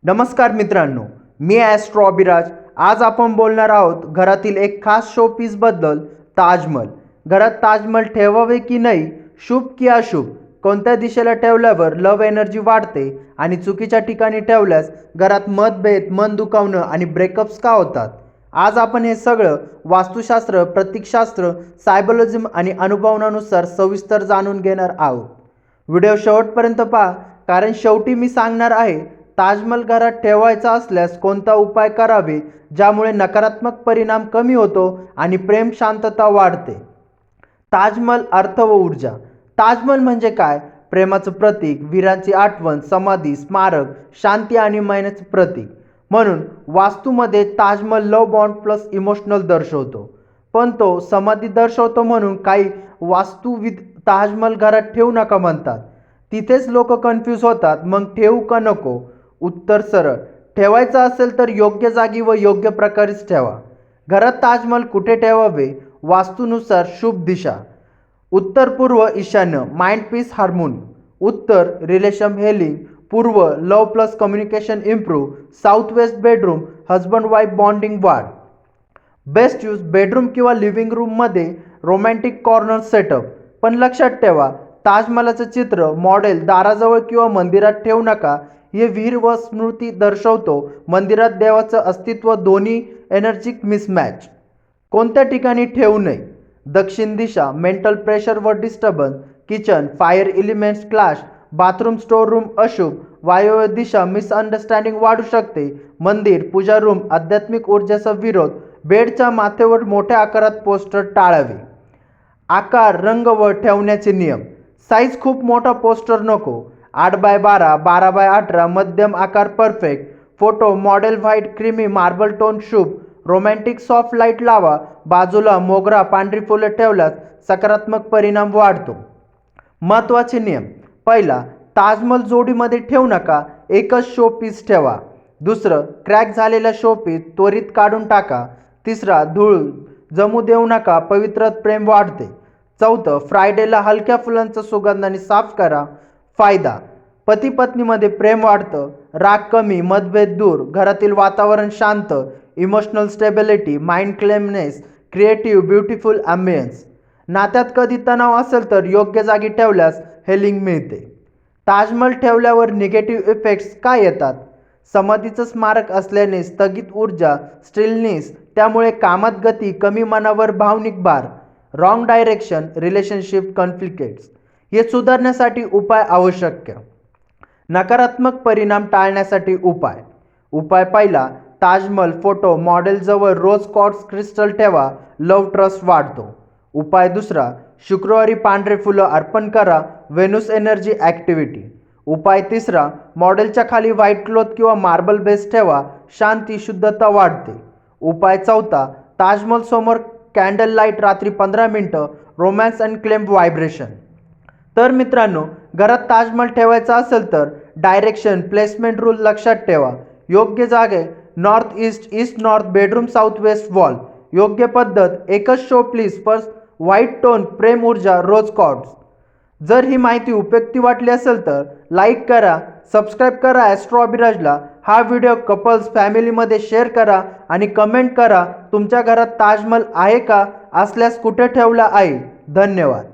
नमस्कार मित्रांनो, मी ॲस्ट्रो अभिराज। आज आपण बोलणार आहोत घरातील एक खास शो पीस बद्दल, ताजमहल। घरात ताजमहल ठेवावे की नाही, शुभ की अशुभ, कोणत्या दिशेला ठेवल्यावर लव एनर्जी वाढते आणि चुकीच्या ठिकाणी ठेवल्यास घरात मतभेद, मन दुखावणं आणि ब्रेकअप्स का होतात। आज आपण हे सगळं वास्तुशास्त्र, प्रतीकशास्त्र, सायकोलॉजिम आणि अनुभवानुसार सविस्तर जाणून घेणार आहोत। व्हिडिओ शेवटपर्यंत पहा, कारण शेवटी मी सांगणार आहे ताजमहल घरात ठेवायचा असल्यास कोणता उपाय करावे ज्यामुळे नकारात्मक परिणाम कमी होतो आणि प्रेम शांतता वाढते। ताजमहल अर्थ व ऊर्जा। ताजमहल म्हणजे काय? प्रेमाचं प्रतीक, वीरांची आठवण, समाधी, स्मारक, शांती आणि मेहनतीचं प्रतीक। म्हणून वास्तूमध्ये ताजमहल लव बॉन्ड प्लस इमोशनल दर्शवतो, पण तो समाधी दर्शवतो। म्हणून काही वास्तुविद ताजमहल घरात ठेवू नका म्हणतात। तिथेच लोक कन्फ्यूज होतात, मग ठेवू का नको? उत्तर सरळ, ठेवायचं असेल तर योग्य जागी व योग्य प्रकारेच ठेवा। घरात ताजमहल कुठे ठेवावे? वास्तूनुसार शुभ दिशा: उत्तर पूर्व ईशान्य, माइंड पीस हार्मोनी; उत्तर रिलेशन हेलिंग; पूर्व love plus communication improve; south west bedroom, husband wife bonding वाढ। बेस्ट यूज: बेडरूम किंवा लिव्हिंग रूममध्ये रोमॅन्टिक कॉर्नर सेटअप। पण लक्षात ठेवा, ताजमहलाचं चित्र, मॉडेल दाराजवळ किंवा मंदिरात ठेवू नका। हे वीर व स्मृती दर्शवतो, मंदिरात देवाचं अस्तित्व, दोन्ही एनर्जिक मिसमॅच। कोणत्या ठिकाणी ठेवू नये? दक्षिण दिशा, मेंटल प्रेशर व disturbance; kitchen, fire elements clash; bathroom, store room अशुभ; वायव्य दिशा, मिसअंडरस्टँडिंग वाढू शकते; मंदिर, पूजा रूम, आध्यात्मिक ऊर्जेचा विरोध; बेडच्या माथेवर मोठ्या आकारात पोस्टर टाळावे। आकार, रंग व ठेवण्याचे नियम: साईज खूप मोठा पोस्टर नको, 8x12, 12x18, मध्यम आकार perfect. Photo, model white creamy marble tone शुभ; रोमॅन्टिक सॉफ्ट लाईट लावा; बाजूला मोगरा, पांढरी फुलं ठेवल्यास सकारात्मक परिणाम वाढतो। महत्त्वाचे नियम: पहिला, ताजमहल जोडीमध्ये ठेवू नका, एकच शो पीस ठेवा। दुसरं, क्रॅक झालेला शो पीस त्वरित काढून टाका। तिसरा, धूळ जमू देऊ नका, पवित्र प्रेम वाढते। चौथं, फ्रायडेला हलक्या फुलांचा सुगंधाने साफ करा। फायदा: पती पत्नीमध्ये प्रेम वाढतं, राग कमी, मतभेद दूर, घरातील वातावरण शांत, emotional stability, mind calmness, creative beautiful ambience. नात्यात कधी तणाव असेल तर योग्य जागी ठेवल्यास हेलिंग मिळते। ताजमहल ठेवल्यावर निगेटिव्ह इफेक्ट्स काय येतात? समाधीचं स्मारक असल्याने स्थगित ऊर्जा, स्टिलनेस, त्यामुळे कामात गती कमी, मनावर भावनिक भार; रॉंग डायरेक्शन, रिलेशनशिप कॉन्फ्लिक्ट्स। हे सुधारण्यासाठी उपाय आवश्यक. नकारात्मक परिणाम टाळण्यासाठी उपाय पहिला, ताजमहल फोटो मॉडेल जवळ रोज क्वार्ट्ज क्रिस्टल ठेवा, लव ट्रस्ट वाढतो। उपाय दुसरा, शुक्रवारी पांढरे फुलं अर्पण करा, वेनस एनर्जी ॲक्टिव्हिटी। उपाय तिसरा, मॉडेलच्या खाली व्हाईट क्लॉथ किंवा मार्बल बेस ठेवा, शांती, शुद्धता वाढते। उपाय चौथा, ताजमहल समोर कॅन्डल लाईट, रात्री 15 मिनिटं, रोमॅन्स अँड क्लेम व्हायब्रेशन। तर मित्रांनो, घरात ताजमहल ठेवायचा असेल तर डायरेक्शन, प्लेसमेंट रूल लक्षात ठेवा। योग्य जागे, north east, east north, bedroom south west wall. योग्य पद्धत, एकच show please, first white tone, प्रेम ऊर्जा, रोज कॉर्ड्स। जर ही माहिती उपयुक्त वाटली असेल तर लाईक करा, सबस्क्राईब करा ॲस्ट्रो अभिराजला। हा व्हिडिओ कपल्स, फॅमिलीमध्ये शेअर करा आणि कमेंट करा, तुमच्या घरात ताजमहल आहे का? असल्यास कुठे ठेवला आहे? धन्यवाद।